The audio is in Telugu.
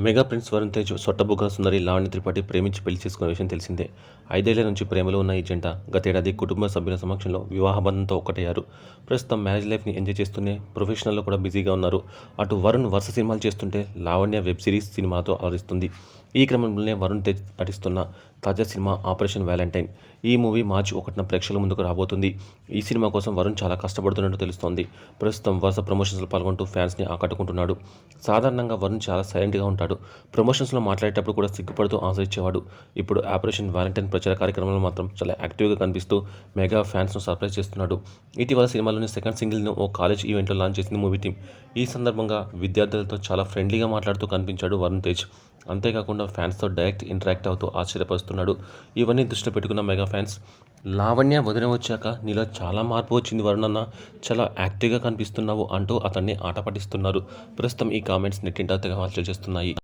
మెగా ప్రిన్స్ వరుణ్ తేజ్, సొట్టబుగ్గల సుందరి లావణ్య త్రిపాఠి ప్రేమించి పెళ్లి చేసుకున్న విషయం తెలిసిందే. 5 ఏళ్ల నుంచి ప్రేమలో ఉన్న ఈ జంట గతేడాది కుటుంబ సభ్యుల సమక్షంలో వివాహ బంధంతో ఒక్కటయ్యారు. ప్రస్తుతం మ్యారేజ్ లైఫ్ని ఎంజాయ్ చేస్తూనే ప్రొఫెషనల్లో కూడా బిజీగా ఉన్నారు. అటు వరుణ్ వరుస సినిమాలు చేస్తుంటే లావణ్య వెబ్ సిరీస్ సినిమాతో అలరిస్తుంది. ఈ క్రమంలోనే వరుణ్ తేజ్ నటిస్తున్న తాజా సినిమా ఆపరేషన్ వ్యాలంటైన్. ఈ మూవీ మార్చి 1న ప్రేక్షకుల ముందుకు రాబోతుంది. ఈ సినిమా కోసం వరుణ్ చాలా కష్టపడుతున్నట్టు తెలుస్తోంది. ప్రస్తుతం వరుస ప్రమోషన్స్లో పాల్గొంటూ ఫ్యాన్స్ని ఆకట్టుకుంటున్నాడు. సాధారణంగా వరుణ్ చాలా సైలెంట్గా ఉంటాడు. ప్రమోషన్స్లో మాట్లాడేటప్పుడు కూడా సిగ్గుపడుతూ ఆన్సర్ ఇచ్చేవాడు. ఇప్పుడు ఆపరేషన్ వ్యాలంటైన్ ప్రచార కార్యక్రమంలో మాత్రం చాలా యాక్టివ్గా కనిపిస్తూ మెగా ఫ్యాన్స్ను సర్ప్రైజ్ చేస్తున్నాడు. ఇటీవల సినిమాలోని సెకండ్ సింగిల్ను ఓ కాలేజ్ ఈవెంట్లో లాంచ్ చేసింది మూవీ టీం. ఈ సందర్భంగా విద్యార్థులతో చాలా ఫ్రెండ్లీగా మాట్లాడుతూ కనిపించాడు వరుణ్ తేజ్. అంతేకాకుండా ఫ్యాన్స్తో డైరెక్ట్ ఇంటరాక్ట్ అవుతూ ఆశ్చర్యపరుస్తున్నాడు. ఇవన్నీ దృష్టిలో పెట్టుకున్న మెగా ఫ్యాన్స్, లావణ్య వదిన వచ్చాక నీలో చాలా మార్పు వచ్చింది వరుణ్ అన్న, చాలా యాక్టివ్గా కనిపిస్తున్నావు అంటూ అతన్ని ఆట పట్టిస్తున్నారు. ప్రస్తుతం ఈ కామెంట్స్ నెట్టింట తెగ హల్చల్ చేస్తున్నాయి.